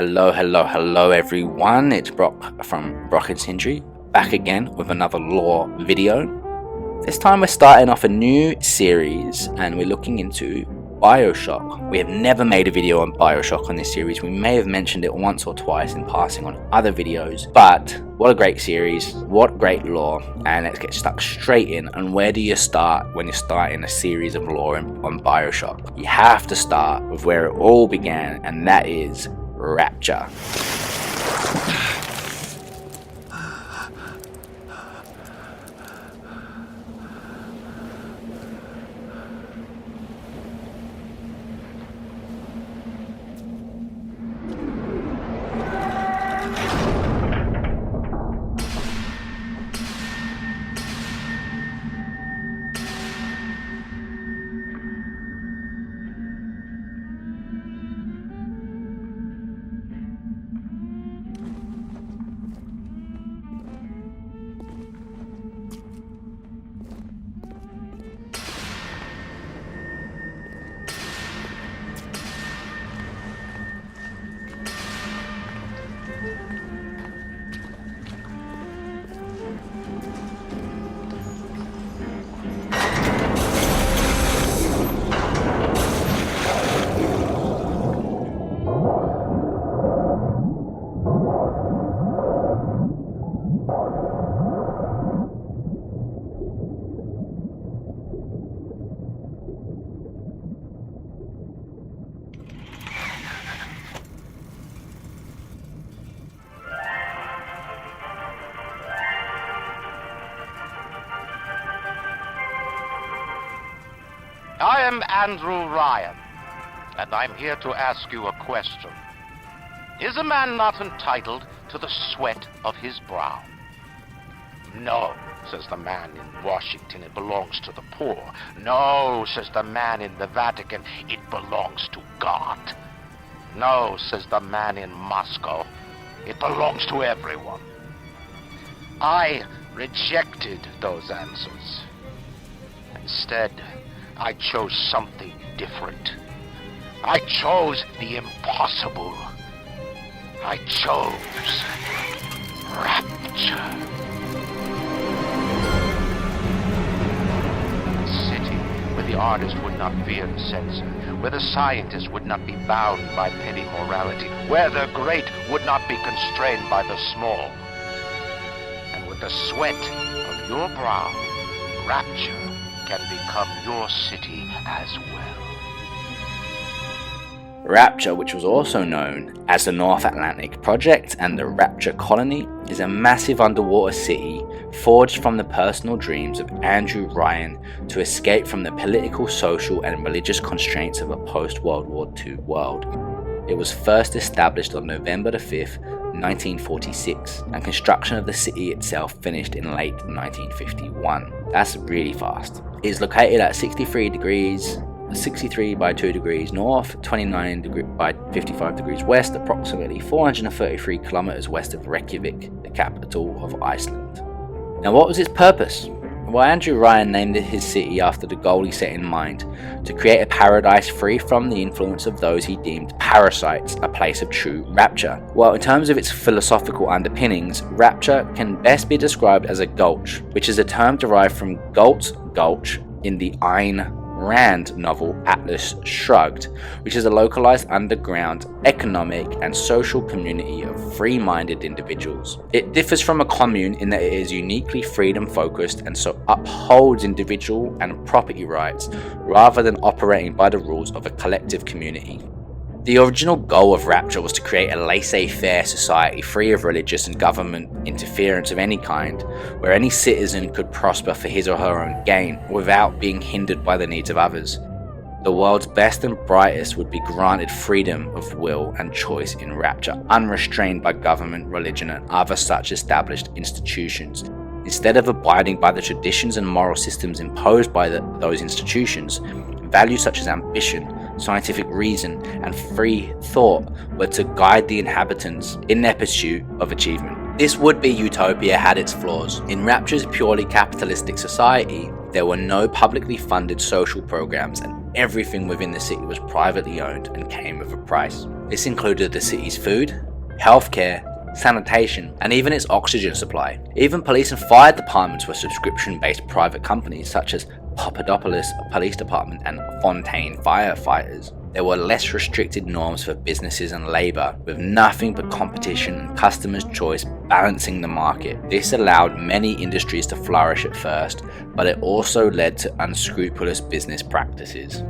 Hello everyone, it's Brock from Brock and Sindri, back again with another lore video. This time we're starting off a new series and we're looking into Bioshock. We have never made a video on Bioshock on this series. We may have mentioned it once or twice in passing on other videos, but what a great series, what great lore, and let's get stuck straight in. And where do you start when you're starting a series of lore on Bioshock? You have to start with where it all began, and that is Rapture. I am Andrew Ryan, and I'm here to ask you a question. Is a man not entitled to the sweat of his brow? No, says the man in Washington, it belongs to the poor. No, says the man in the Vatican, it belongs to God. No, says the man in Moscow, it belongs to everyone. I rejected those answers. Instead, I chose something different. I chose the impossible. I chose Rapture. A city where the artist would not fear the censor, where the scientist would not be bound by petty morality, where the great would not be constrained by the small. And with the sweat of your brow, Rapture can become your city as well. Rapture, which was also known as the North Atlantic Project and the Rapture Colony, is a massive underwater city forged from the personal dreams of Andrew Ryan to escape from the political, social, and religious constraints of a post-World War II world. It was first established on November the 5th, 1946, and construction of the city itself finished in late 1951. That's really fast. It is located at 63 by 2 degrees north, 29 by 55 degrees west, approximately 433 kilometers west of Reykjavik, the capital of Iceland. Now, what was its purpose? Well, Andrew Ryan named his city after the goal he set in mind, to create a paradise free from the influence of those he deemed parasites, a place of true rapture. Well, in terms of its philosophical underpinnings, rapture can best be described as a gulch, which is a term derived from Galt's Gulch in the Ayn Rand novel Atlas Shrugged, which is a localized underground economic and social community of free-minded individuals. It differs from a commune in that it is uniquely freedom-focused and so upholds individual and property rights rather than operating by the rules of a collective community. The original goal of Rapture was to create a laissez-faire society free of religious and government interference of any kind, where any citizen could prosper for his or her own gain without being hindered by the needs of others. The world's best and brightest would be granted freedom of will and choice in Rapture, unrestrained by government, religion, and other such established institutions. Instead of abiding by the traditions and moral systems imposed by those institutions, values such as ambition, scientific reason, and free thought were to guide the inhabitants in their pursuit of achievement. This would-be utopia had its flaws. In Rapture's purely capitalistic society, There were no publicly funded social programs, and everything within the city was privately owned and came with a price. This included the city's food, healthcare, sanitation, and even its oxygen supply. Even police and fire departments were subscription-based private companies such as Papadopoulos Police Department and Fontaine Firefighters. There were less restricted norms for businesses and labour, with nothing but competition and customers' choice balancing the market. This allowed many industries to flourish at first, but it also led to unscrupulous business practices.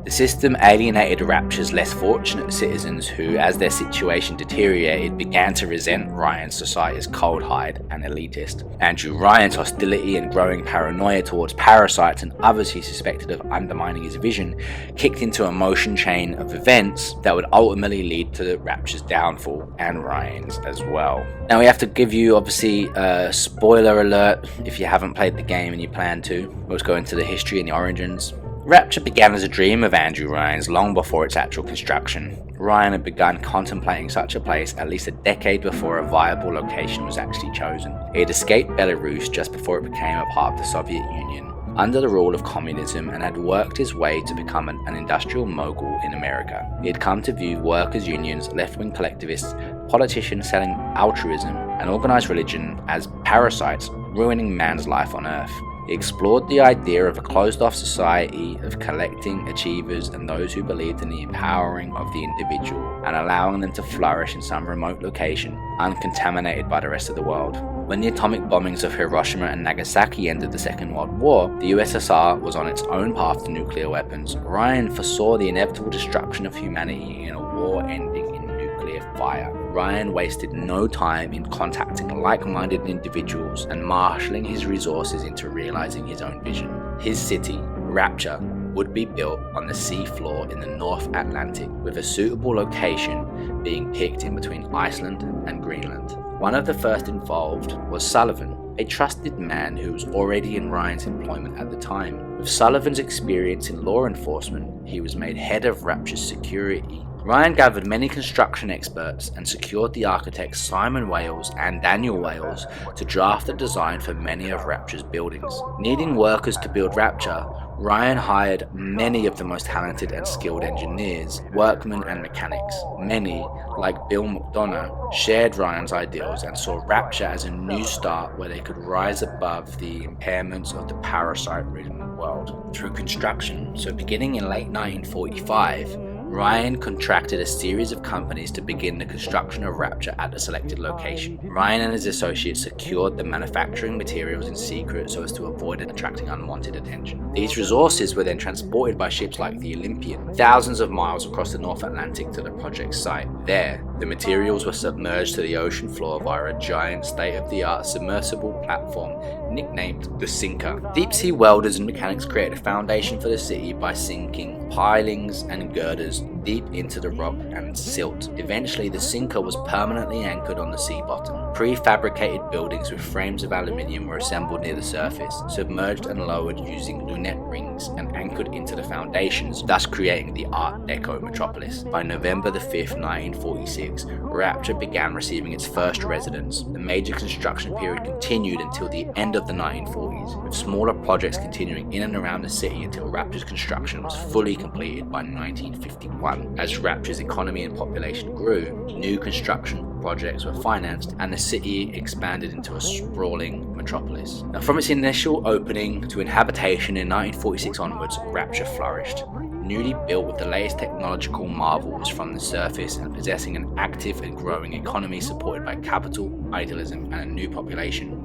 The system alienated Rapture's less fortunate citizens who, as their situation deteriorated, began to resent Ryan's society as cold-hard and elitist. Andrew Ryan's hostility and growing paranoia towards parasites and others he suspected of undermining his vision kicked into a motion chain of events that would ultimately lead to Rapture's downfall, and Ryan's as well. Now we have to give you, obviously, a spoiler alert if you haven't played the game and you plan to. Let's go into the history and the origins. Rapture began as a dream of Andrew Ryan's long before its actual construction. Ryan had begun contemplating such a place at least a decade before a viable location was actually chosen. He had escaped Belarus just before it became a part of the Soviet Union, under the rule of communism, and had worked his way to become an industrial mogul in America. He had come to view workers' unions, left-wing collectivists, politicians selling altruism, and organized religion as parasites ruining man's life on Earth. He explored the idea of a closed-off society of collecting achievers and those who believed in the empowering of the individual and allowing them to flourish in some remote location, uncontaminated by the rest of the world. When the atomic bombings of Hiroshima and Nagasaki ended the Second World War, the USSR was on its own path to nuclear weapons. Ryan foresaw the inevitable destruction of humanity in a war ending in nuclear fire. Ryan wasted no time in contacting like-minded individuals and marshalling his resources into realizing his own vision. His city, Rapture, would be built on the sea floor in the North Atlantic, with a suitable location being picked in between Iceland and Greenland. One of the first involved was Sullivan, a trusted man who was already in Ryan's employment at the time. With Sullivan's experience in law enforcement, he was made head of Rapture's security. Ryan gathered many construction experts and secured the architects Simon Wales and Daniel Wales to draft the design for many of Rapture's buildings. Needing workers to build Rapture, Ryan hired many of the most talented and skilled engineers, workmen and mechanics. Many, like Bill McDonough, shared Ryan's ideals and saw Rapture as a new start where they could rise above the impairments of the parasite-ridden world through construction. So beginning in late 1945, Ryan contracted a series of companies to begin the construction of Rapture at the selected location. Ryan and his associates secured the manufacturing materials in secret so as to avoid attracting unwanted attention. These resources were then transported by ships like the Olympian, thousands of miles across the North Atlantic to the project's site. There, the materials were submerged to the ocean floor via a giant state-of-the-art submersible platform nicknamed the Sinker. Deep-sea welders and mechanics created a foundation for the city by sinking pilings and girders deep into the rock and silt. Eventually, the Sinker was permanently anchored on the sea bottom. Prefabricated buildings with frames of aluminium were assembled near the surface, submerged and lowered using lunette rings and anchored into the foundations, thus creating the Art Deco metropolis. By November 5, 1946, Rapture began receiving its first residents. The major construction period continued until the end of the 1940s, with smaller projects continuing in and around the city until Rapture's construction was fully completed by 1951. As Rapture's economy and population grew, new construction projects were financed and the city expanded into a sprawling metropolis. Now, from its initial opening to inhabitation in 1946 onwards, Rapture flourished. Newly built with the latest technological marvels from the surface and possessing an active and growing economy supported by capital, idealism, and a new population,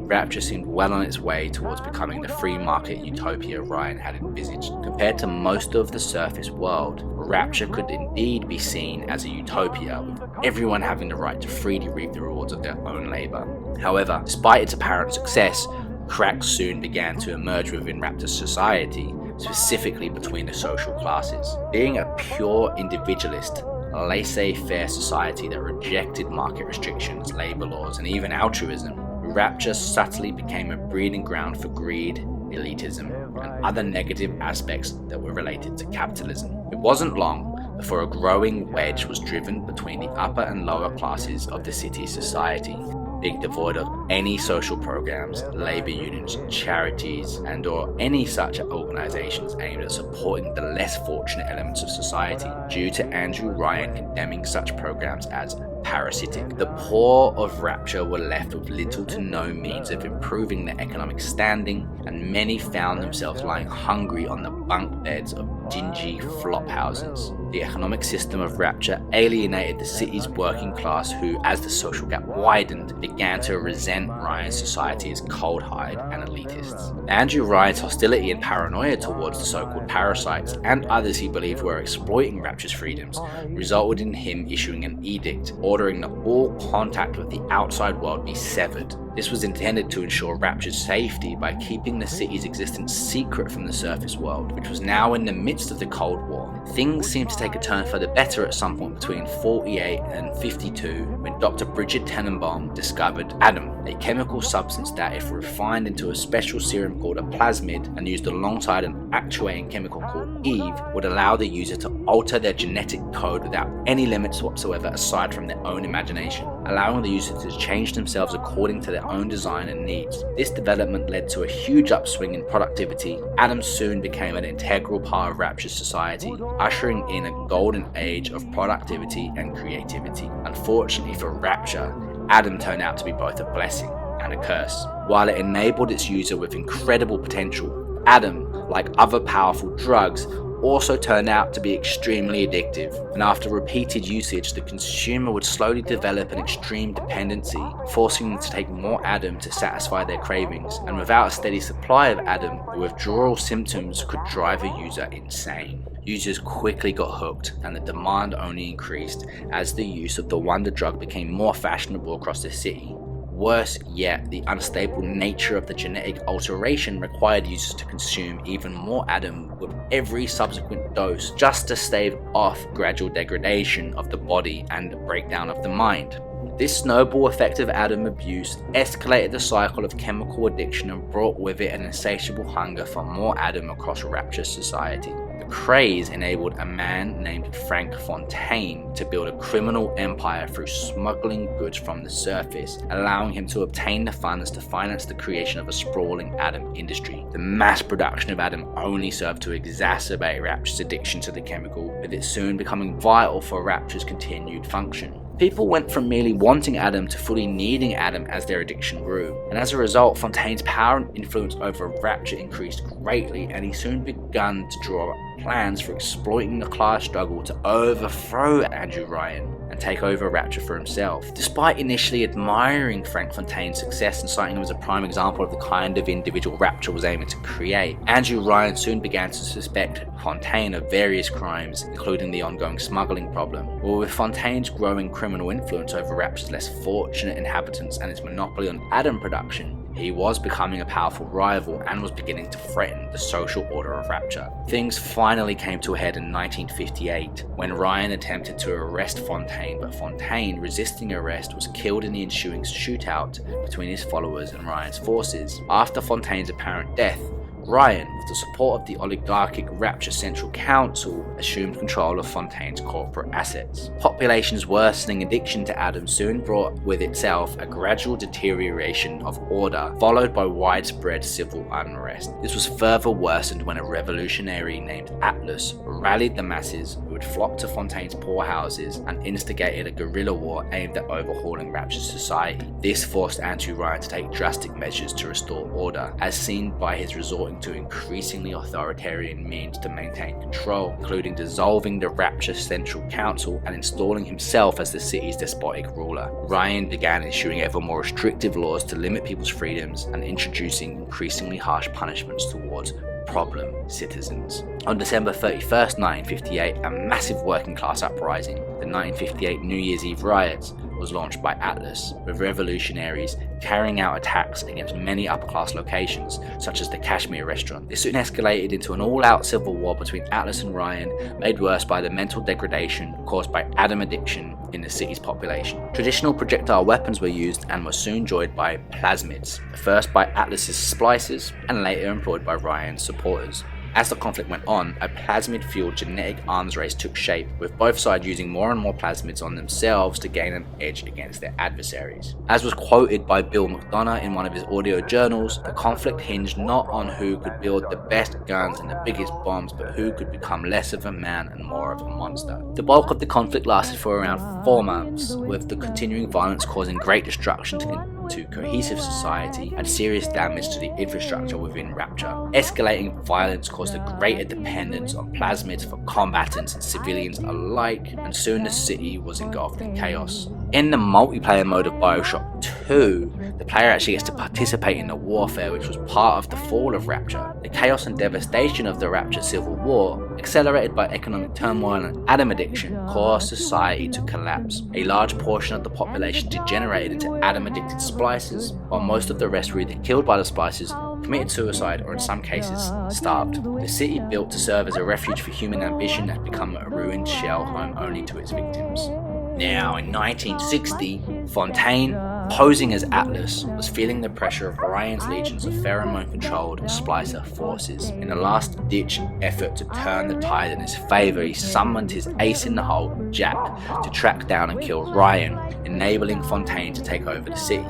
Rapture seemed well on its way towards becoming the free market utopia Ryan had envisaged. Compared to most of the surface world, Rapture could indeed be seen as a utopia, with everyone having the right to freely reap the rewards of their own labor. However, despite its apparent success, cracks soon began to emerge within Rapture's society, specifically between the social classes. Being a pure individualist, laissez-faire society that rejected market restrictions, labor laws, and even altruism, Rapture subtly became a breeding ground for greed, elitism, and other negative aspects that were related to capitalism. It wasn't long before a growing wedge was driven between the upper and lower classes of the city's society. being devoid of any social programs, labor unions, charities, and or any such organizations aimed at supporting the less fortunate elements of society, due to Andrew Ryan condemning such programs as parasitic. The poor of Rapture were left with little to no means of improving their economic standing, and many found themselves lying hungry on the bunk beds of dingy flop houses. The economic system of Rapture alienated the city's working class who, as the social gap widened, began to resent Ryan's society as cold-hide and elitists. Andrew Ryan's hostility and paranoia towards the so-called parasites and others he believed were exploiting Rapture's freedoms resulted in him issuing an edict ordering that all contact with the outside world be severed. This was intended to ensure Rapture's safety by keeping the city's existence secret from the surface world, which was now in the midst of the Cold War. Things seemed to take a turn for the better at some point between 48 and 52 when Dr. Bridget Tenenbaum discovered Adam, a chemical substance that, if refined into a special serum called a plasmid and used alongside an actuating chemical called Eve, would allow the user to alter their genetic code without any limits whatsoever aside from their own imagination, allowing the user to change themselves according to their own design and needs. This development led to a huge upswing in productivity. Adam soon became an integral part of Rapture's society, ushering in a golden age of productivity and creativity. Unfortunately for Rapture, Adam turned out to be both a blessing and a curse. While it enabled its user with incredible potential, Adam, like other powerful drugs, also turned out to be extremely addictive, and after repeated usage, the consumer would slowly develop an extreme dependency, forcing them to take more Adam to satisfy their cravings, and without a steady supply of Adam, the withdrawal symptoms could drive a user insane. Users quickly got hooked, and the demand only increased as the use of the wonder drug became more fashionable across the city. Worse yet, the unstable nature of the genetic alteration required users to consume even more Adam with every subsequent dose just to stave off gradual degradation of the body and breakdown of the mind. This snowball effect of Adam abuse escalated the cycle of chemical addiction and brought with it an insatiable hunger for more Adam across Rapture's society. The craze enabled a man named Frank Fontaine to build a criminal empire through smuggling goods from the surface, allowing him to obtain the funds to finance the creation of a sprawling Adam industry. The mass production of Adam only served to exacerbate Rapture's addiction to the chemical, with it soon becoming vital for Rapture's continued function. People went from merely wanting Adam to fully needing Adam as their addiction grew, and as a result, Fontaine's power and influence over Rapture increased greatly, and he soon began to draw up plans for exploiting the class struggle to overthrow Andrew Ryan and take over Rapture for himself. Despite initially admiring Frank Fontaine's success and citing him as a prime example of the kind of individual Rapture was aiming to create, Andrew Ryan soon began to suspect Fontaine of various crimes, including the ongoing smuggling problem. Well, with Fontaine's growing criminal influence over Rapture's less fortunate inhabitants and its monopoly on Adam production, he was becoming a powerful rival and was beginning to threaten the social order of Rapture. Things finally came to a head in 1958 when Ryan attempted to arrest Fontaine, but Fontaine, resisting arrest, was killed in the ensuing shootout between his followers and Ryan's forces. After Fontaine's apparent death, Ryan, with the support of the oligarchic Rapture Central Council, assumed control of Fontaine's corporate assets. Population's worsening addiction to Adam soon brought with itself a gradual deterioration of order, followed by widespread civil unrest. This was further worsened when a revolutionary named Atlas rallied the masses who had flocked to Fontaine's poorhouses and instigated a guerrilla war aimed at overhauling Rapture's society. This forced Andrew Ryan to take drastic measures to restore order, as seen by his resorting to increasingly authoritarian means to maintain control, including dissolving the Rapture Central Council and installing himself as the city's despotic ruler. Ryan began issuing ever more restrictive laws to limit people's freedoms and introducing increasingly harsh punishments towards problem citizens. On December 31st, 1958, a massive working class uprising, the 1958 New Year's Eve riots, was launched by Atlas, with revolutionaries carrying out attacks against many upper-class locations, such as the Kashmir restaurant. This soon escalated into an all-out civil war between Atlas and Ryan, made worse by the mental degradation caused by Adam addiction in the city's population. Traditional projectile weapons were used and were soon joined by plasmids, first by Atlas's splicers and later employed by Ryan's supporters. As the conflict went on, a plasmid-fueled genetic arms race took shape, with both sides using more and more plasmids on themselves to gain an edge against their adversaries. As was quoted by Bill McDonough in one of his audio journals, the conflict hinged not on who could build the best guns and the biggest bombs, but who could become less of a man and more of a monster. The bulk of the conflict lasted for around 4 months, with the continuing violence causing great destruction to cohesive society and serious damage to the infrastructure within Rapture. Escalating violence caused a greater dependence on plasmids for combatants and civilians alike, and soon the city was engulfed in chaos. In the multiplayer mode of Bioshock 2, the player actually gets to participate in the warfare which was part of the fall of Rapture. The chaos and devastation of the Rapture civil war, accelerated by economic turmoil and Adam addiction, caused society to collapse. A large portion of the population degenerated into Adam-addicted splicers, while most of the rest were either killed by the splicers, committed suicide, or in some cases, starved. The city built to serve as a refuge for human ambition had become a ruined shell home only to its victims. Now, in 1960, Fontaine, posing as Atlas, was feeling the pressure of Ryan's legions of pheromone-controlled splicer forces. In a last-ditch effort to turn the tide in his favour, he summoned his ace in the hole, Jack, to track down and kill Ryan, enabling Fontaine to take over the city.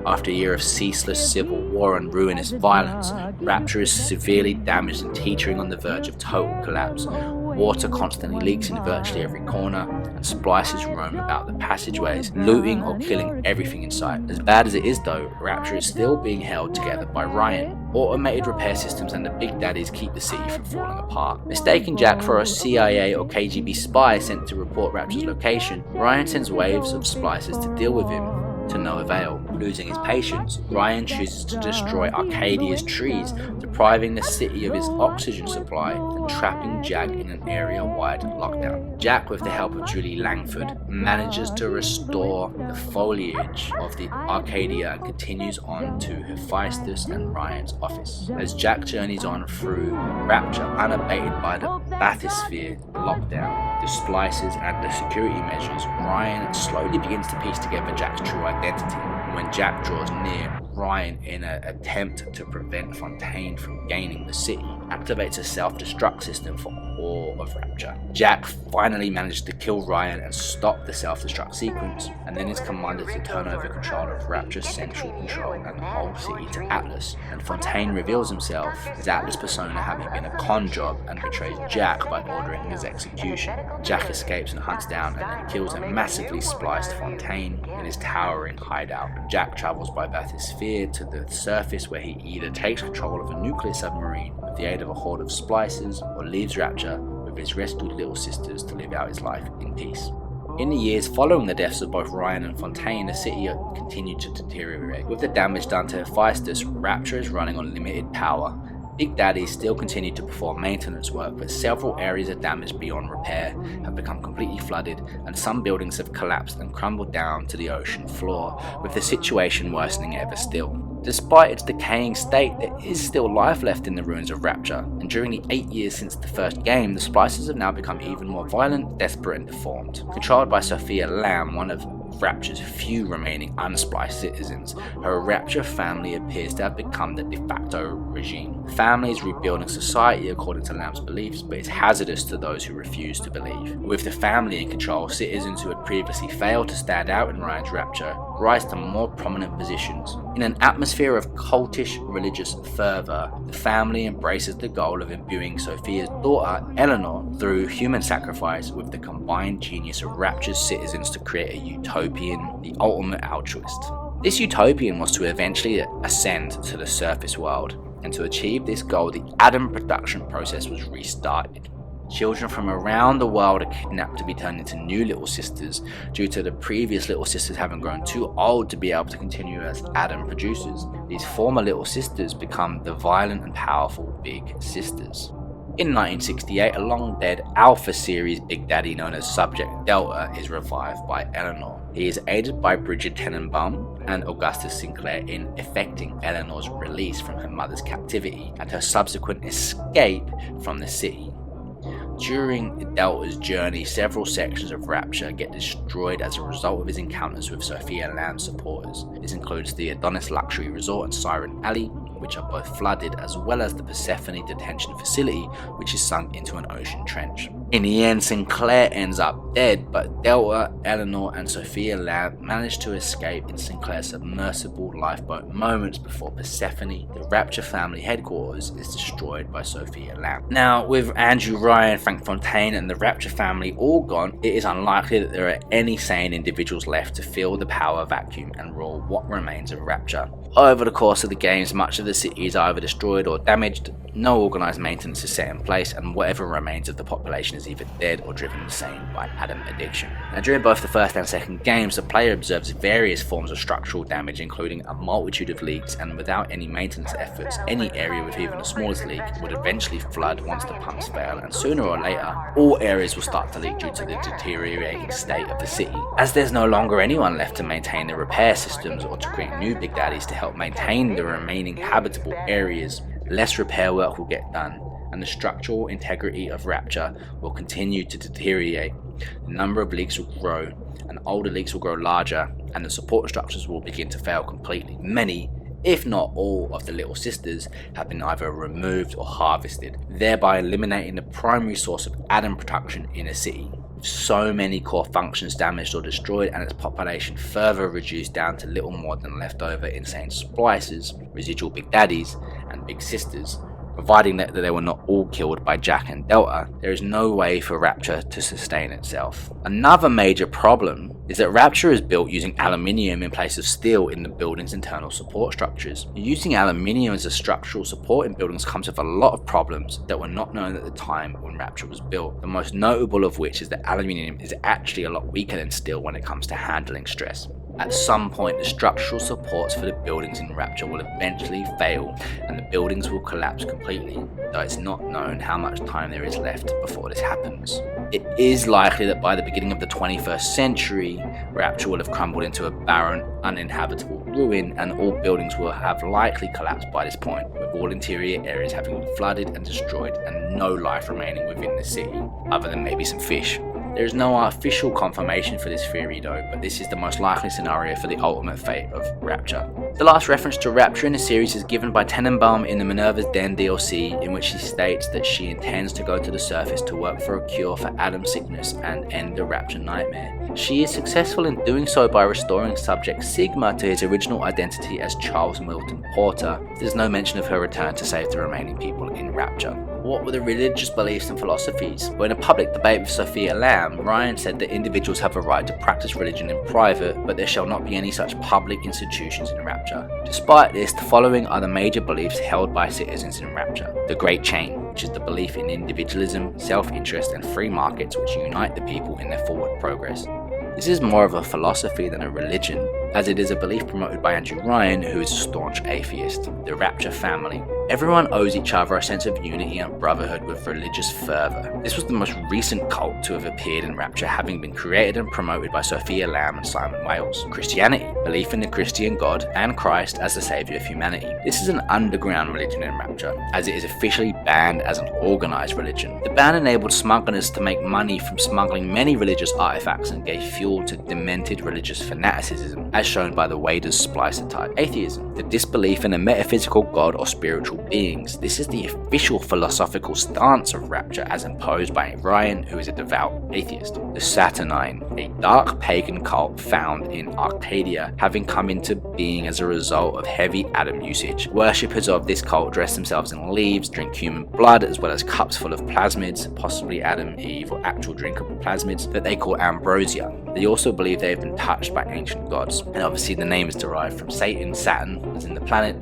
After a year of ceaseless civil war and ruinous violence, Rapture is severely damaged and teetering on the verge of total collapse. Water constantly leaks in virtually every corner, and splicers roam about the passageways, looting or killing everything in sight. As bad as it is though, Rapture is still being held together by Ryan. Automated repair systems and the Big Daddies keep the city from falling apart. Mistaking Jack for a CIA or KGB spy sent to report Rapture's location, Ryan sends waves of splicers to deal with him, to no avail. Losing his patience, Ryan chooses to destroy Arcadia's trees, depriving the city of its oxygen supply and trapping Jack in an area-wide lockdown. Jack, with the help of Julie Langford, manages to restore the foliage of the Arcadia and continues on to Hephaestus and Ryan's office. As Jack journeys on through Rapture, unabated by the bathysphere lockdown, the splicers and the security measures, Ryan slowly begins to piece together Jack's true identity. When Jack draws near, Ryan, in an attempt to prevent Fontaine from gaining the city, activates a self-destruct system for all of Rapture. Jack finally manages to kill Ryan and stop the self-destruct sequence, and then is commanded to turn over control of Rapture's central control and the whole city to Atlas, and Fontaine reveals himself, his Atlas persona having been a con job, and betrays Jack by ordering his execution. Jack escapes and hunts down and then kills a massively spliced Fontaine in his towering hideout. Jack travels by bathysphere to the surface, where he either takes control of a nuclear submarine with the aid of a horde of splicers, or leaves Rapture with his rescued little sisters to live out his life in peace. In the years following the deaths of both Ryan and Fontaine, the city continued to deteriorate. With the damage done to Hephaestus, Rapture is running on limited power. Big Daddy still continued to perform maintenance work, but several areas of damage beyond repair have become completely flooded, and some buildings have collapsed and crumbled down to the ocean floor, with the situation worsening ever still. Despite its decaying state, there is still life left in the ruins of Rapture, and during the 8 years since the first game, the splicers have now become even more violent, desperate, and deformed. Controlled by Sophia Lamb, one of Rapture's few remaining unspliced citizens, her Rapture family appears to have become the de facto regime. The family is rebuilding society according to Lamb's beliefs, but it's hazardous to those who refuse to believe. With the family in control, citizens who had previously failed to stand out in Ryan's Rapture rise to more prominent positions. In an atmosphere of cultish religious fervor, the family embraces the goal of imbuing Sophia's daughter, Eleanor, through human sacrifice with the combined genius of Rapture's citizens to create a utopian, the ultimate altruist. This utopian was to eventually ascend to the surface world, and to achieve this goal, the Adam production process was restarted. Children from around the world are kidnapped to be turned into new little sisters due to the previous little sisters having grown too old to be able to continue as Adam producers. These former little sisters become the violent and powerful Big Sisters. In 1968, a long-dead Alpha series Big Daddy known as Subject Delta is revived by Eleanor. He is aided by Bridget Tenenbaum and Augustus Sinclair in effecting Eleanor's release from her mother's captivity and her subsequent escape from the city. During Delta's journey, several sections of Rapture get destroyed as a result of his encounters with Sophia Lamb's supporters. This includes the Adonis Luxury Resort and Siren Alley, which are both flooded, as well as the Persephone detention facility, which is sunk into an ocean trench. In the end, Sinclair ends up dead, but Delta, Eleanor, and Sophia Lamb manage to escape in Sinclair's submersible lifeboat moments before Persephone, the Rapture family headquarters, is destroyed by Sophia Lamb. Now, with Andrew Ryan, Frank Fontaine, and the Rapture family all gone, it is unlikely that there are any sane individuals left to fill the power vacuum and rule what remains of Rapture. Over the course of the games, much of the city is either destroyed or damaged, no organised maintenance is set in place, and whatever remains of the population is either dead or driven insane by Adam addiction. Now, during both the first and second games, the player observes various forms of structural damage, including a multitude of leaks, and without any maintenance efforts, any area with even the smallest leak would eventually flood once the pumps fail, and sooner or later, all areas will start to leak due to the deteriorating state of the city. As there's no longer anyone left to maintain the repair systems or to create new Big Daddies to help maintain the remaining habitable areas, less repair work will get done, and the structural integrity of Rapture will continue to deteriorate. The number of leaks will grow, and older leaks will grow larger, and the support structures will begin to fail completely. Many, if not all, of the Little Sisters have been either removed or harvested, thereby eliminating the primary source of Adam production in a city. So many core functions damaged or destroyed, and its population further reduced down to little more than leftover insane splicers, residual Big Daddies, and Big Sisters. Providing that they were not all killed by Jack and Delta, there is no way for Rapture to sustain itself. Another major problem is that Rapture is built using aluminium in place of steel in the building's internal support structures. Using aluminium as a structural support in buildings comes with a lot of problems that were not known at the time when Rapture was built, the most notable of which is that aluminium is actually a lot weaker than steel when it comes to handling stress. At some point, the structural supports for the buildings in Rapture will eventually fail, and the buildings will collapse completely, though it's not known how much time there is left before this happens. It is likely that by the beginning of the 21st century, Rapture will have crumbled into a barren, uninhabitable ruin, and all buildings will have likely collapsed by this point, with all interior areas having been flooded and destroyed, and no life remaining within the city, other than maybe some fish. There is no official confirmation for this theory though, but this is the most likely scenario for the ultimate fate of Rapture. The last reference to Rapture in the series is given by Tenenbaum in the Minerva's Den DLC, in which she states that she intends to go to the surface to work for a cure for Adam sickness and end the Rapture nightmare. She is successful in doing so by restoring subject Sigma to his original identity as Charles Milton Porter. There's no mention of her return to save the remaining people in Rapture. What were the religious beliefs and philosophies? Well, in a public debate with Sophia Lamb, Ryan said that individuals have a right to practice religion in private, but there shall not be any such public institutions in Rapture. Despite this, the following are the major beliefs held by citizens in Rapture. The Great Chain, which is the belief in individualism, self-interest, and free markets which unite the people in their forward progress. This is more of a philosophy than a religion, as it is a belief promoted by Andrew Ryan, who is a staunch atheist. The Rapture family. Everyone owes each other a sense of unity and brotherhood with religious fervour. This was the most recent cult to have appeared in Rapture, having been created and promoted by Sophia Lamb and Simon Wales. Christianity. Belief in the Christian God and Christ as the saviour of humanity. This is an underground religion in Rapture, as it is officially banned as an organised religion. The ban enabled smugglers to make money from smuggling many religious artefacts and gave fuel to demented religious fanaticism, as shown by the Wader's splicer type. Atheism. The disbelief in a metaphysical God or spiritual beings. This is the official philosophical stance of Rapture as imposed by Ryan, who is a devout atheist. The Saturnine, a dark pagan cult found in Arcadia, having come into being as a result of heavy Adam usage. Worshippers of this cult dress themselves in leaves, drink human blood, as well as cups full of plasmids, possibly Adam, Eve, or actual drinkable plasmids, that they call ambrosia. They also believe they have been touched by ancient gods, and obviously the name is derived from Satan, Saturn, as in the planet.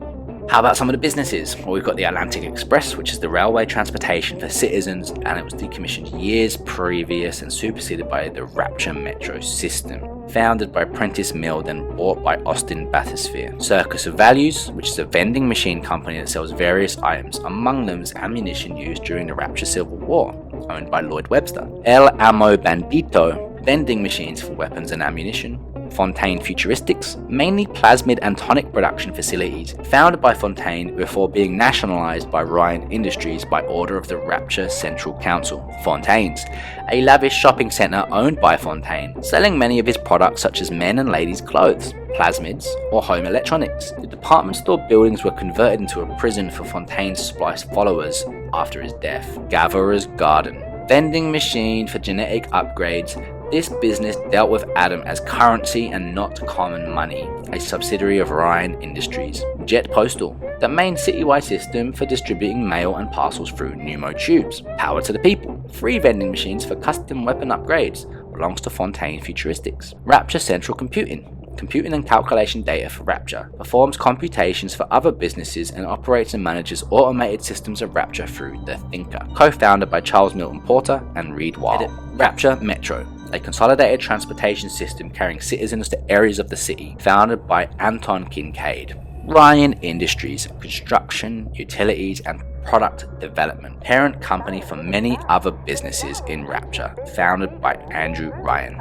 How about some of the businesses? Well, we've got the Atlantic Express, which is the railway transportation for citizens, and it was decommissioned years previous and superseded by the Rapture Metro system. Founded by Prentice Mill, then bought by Austin Bathysphere. Circus of Values, which is a vending machine company that sells various items, among them is ammunition used during the Rapture Civil War, owned by Lloyd Webster. El Amo Bandito, vending machines for weapons and ammunition. Fontaine Futuristics, mainly plasmid and tonic production facilities, founded by Fontaine before being nationalized by Ryan Industries by order of the Rapture Central Council. Fontaine's, a lavish shopping center owned by Fontaine, selling many of his products such as men and ladies' clothes, plasmids, or home electronics. The department store buildings were converted into a prison for Fontaine's Splice followers after his death. Gatherer's Garden, vending machine for genetic upgrades. This business dealt with Adam as currency and not common money, a subsidiary of Ryan Industries. Jet Postal, the main citywide system for distributing mail and parcels through pneumo tubes. Power to the People, free vending machines for custom weapon upgrades, belongs to Fontaine Futuristics. Rapture Central Computing, computing and calculation data for Rapture, performs computations for other businesses and operates and manages automated systems of Rapture through The Thinker, co-founded by Charles Milton Porter and Reed Weil. Rapture Metro, a consolidated transportation system carrying citizens to areas of the city, founded by Anton Kincaid. Ryan Industries, construction, utilities, and product development, parent company for many other businesses in Rapture, founded by Andrew Ryan.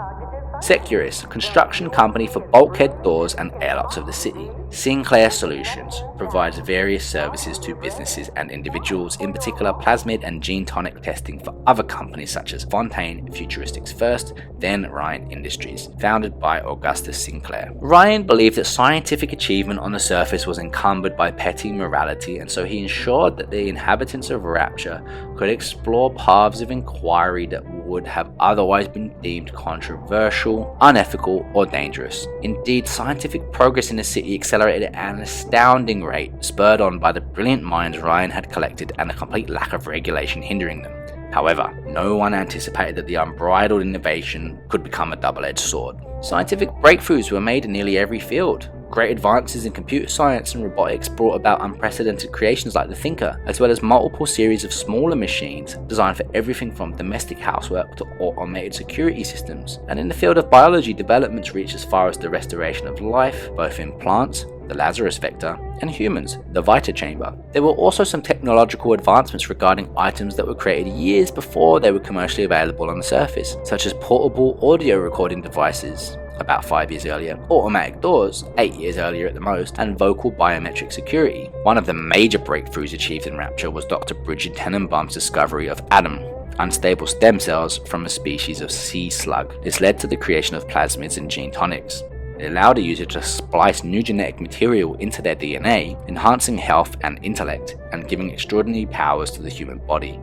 Securus, construction company for bulkhead doors and airlocks of the city. Sinclair Solutions provides various services to businesses and individuals, in particular plasmid and gene tonic testing for other companies such as Fontaine Futuristics first, then Ryan Industries, founded by Augustus Sinclair. Ryan believed that scientific achievement on the surface was encumbered by petty morality, and so he ensured that the inhabitants of Rapture could explore paths of inquiry that would have otherwise been deemed controversial, unethical, or dangerous. Indeed, scientific progress in the city accelerated at an astounding rate, spurred on by the brilliant minds Ryan had collected and the complete lack of regulation hindering them. However, no one anticipated that the unbridled innovation could become a double-edged sword. Scientific breakthroughs were made in nearly every field. Great advances in computer science and robotics brought about unprecedented creations like the Thinker, as well as multiple series of smaller machines designed for everything from domestic housework to automated security systems. And in the field of biology, developments reached as far as the restoration of life, both in plants, the Lazarus vector, and humans, the Vita chamber. There were also some technological advancements regarding items that were created years before they were commercially available on the surface, such as portable audio recording devices, about 5 years earlier, automatic doors, 8 years earlier at the most, and vocal biometric security. One of the major breakthroughs achieved in Rapture was Dr. Bridget Tenenbaum's discovery of Adam, unstable stem cells from a species of sea slug. This led to the creation of plasmids and gene tonics. It allowed a user to splice new genetic material into their DNA, enhancing health and intellect, and giving extraordinary powers to the human body.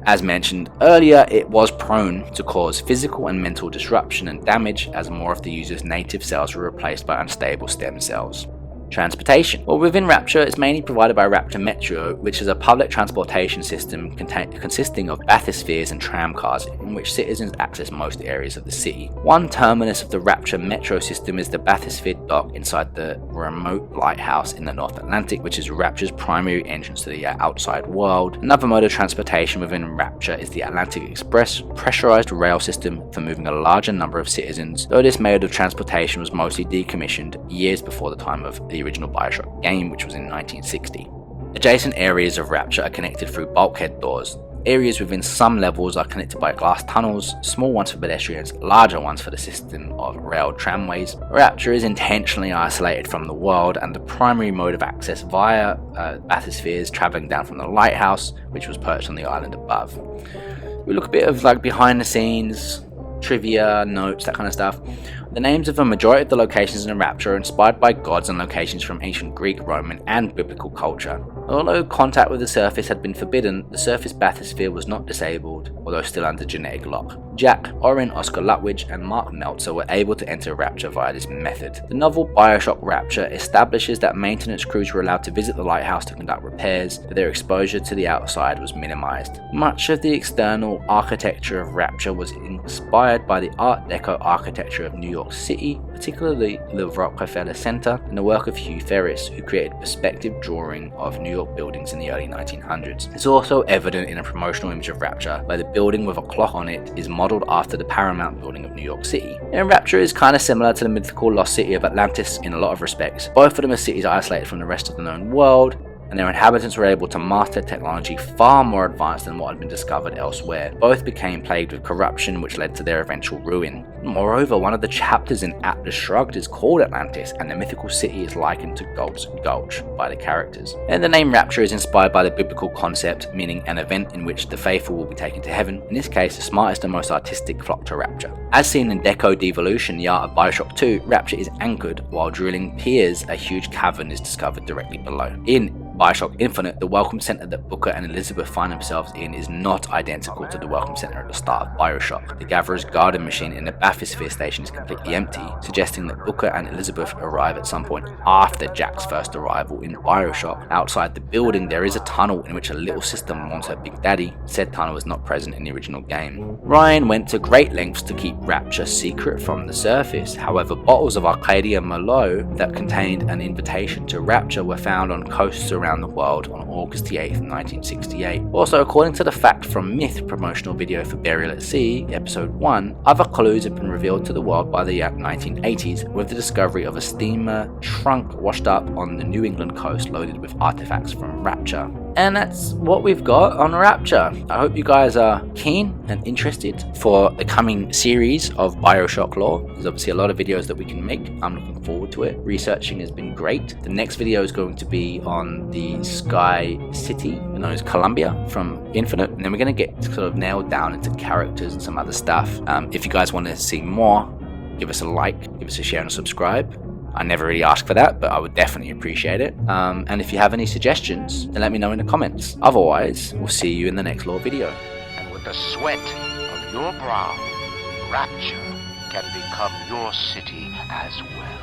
As mentioned earlier, it was prone to cause physical and mental disruption and damage as more of the user's native cells were replaced by unstable stem cells. Transportation. Well, within Rapture, it's mainly provided by Rapture Metro, which is a public transportation system consisting of bathyspheres and tram cars in which citizens access most areas of the city. One terminus of the Rapture Metro system is the bathysphere dock inside the remote lighthouse in the North Atlantic, which is Rapture's primary entrance to the outside world. Another mode of transportation within Rapture is the Atlantic Express, pressurized rail system for moving a larger number of citizens, though this mode of transportation was mostly decommissioned years before the time of the original Bioshock game, which was in 1960. Adjacent areas of Rapture are connected through bulkhead doors. Areas within some levels are connected by glass tunnels, small ones for pedestrians, larger ones for the system of railed tramways. Rapture is intentionally isolated from the world, and the primary mode of access via bathyspheres traveling down from the lighthouse, which was perched on the island above. We look a bit of like behind the scenes, trivia, notes, that kind of stuff. The names of a majority of the locations in Rapture are inspired by gods and locations from ancient Greek, Roman, and biblical culture. Although contact with the surface had been forbidden, the surface bathysphere was not disabled, although still under genetic lock. Jack, Oren, Oscar Lutwidge, and Mark Meltzer were able to enter Rapture via this method. The novel Bioshock Rapture establishes that maintenance crews were allowed to visit the lighthouse to conduct repairs, but their exposure to the outside was minimized. Much of the external architecture of Rapture was inspired by the Art Deco architecture of New York City, particularly the Rockefeller Center, and the work of Hugh Ferris, who created perspective drawing of New York buildings in the early 1900s. It's also evident in a promotional image of Rapture, where the building with a clock on it is modeled after the Paramount building of New York City. And Rapture is kind of similar to the mythical lost city of Atlantis in a lot of respects. Both of them are cities isolated from the rest of the known world, and their inhabitants were able to master technology far more advanced than what had been discovered elsewhere. Both became plagued with corruption, which led to their eventual ruin. Moreover, one of the chapters in Atlas Shrugged is called Atlantis, and the mythical city is likened to Gulch by the characters. And the name Rapture is inspired by the biblical concept, meaning an event in which the faithful will be taken to heaven. In this case, the smartest and most artistic flock to Rapture. As seen in Deco Devolution, the art of Bioshock 2, Rapture is anchored while drilling piers. A huge cavern is discovered directly below. In Bioshock Infinite, the Welcome Center that Booker and Elizabeth find themselves in is not identical to the Welcome Center at the start of Bioshock. The Gatherer's Garden machine in the bathysphere station is completely empty, suggesting that Booker and Elizabeth arrive at some point after Jack's first arrival in Bioshock. Outside the building, there is a tunnel in which a little sister mourns her big daddy. Said tunnel was not present in the original game. Ryan went to great lengths to keep Rapture secret from the surface. However, bottles of Arcadia Merlot that contained an invitation to Rapture were found on coasts around the world on August 8th, 1968. Also, according to the Fact from Myth promotional video for Burial at Sea, episode 1, other clues have been revealed to the world by the 1980s, with the discovery of a steamer trunk washed up on the New England coast loaded with artifacts from Rapture. And that's what we've got on Rapture. I hope you guys are keen and interested for the coming series of Bioshock lore. There's obviously a lot of videos that we can make. I'm looking forward to it. Researching has been great. The next video is going to be on the Sky City, known as Columbia, from Infinite. And then we're going to get sort of nailed down into characters and some other stuff. If you guys want to see more, give us a like, give us a share and subscribe. I never really ask for that, but I would definitely appreciate it. And if you have any suggestions, then let me know in the comments. Otherwise, we'll see you in the next lore video. And with the sweat of your brow, Rapture can become your city as well.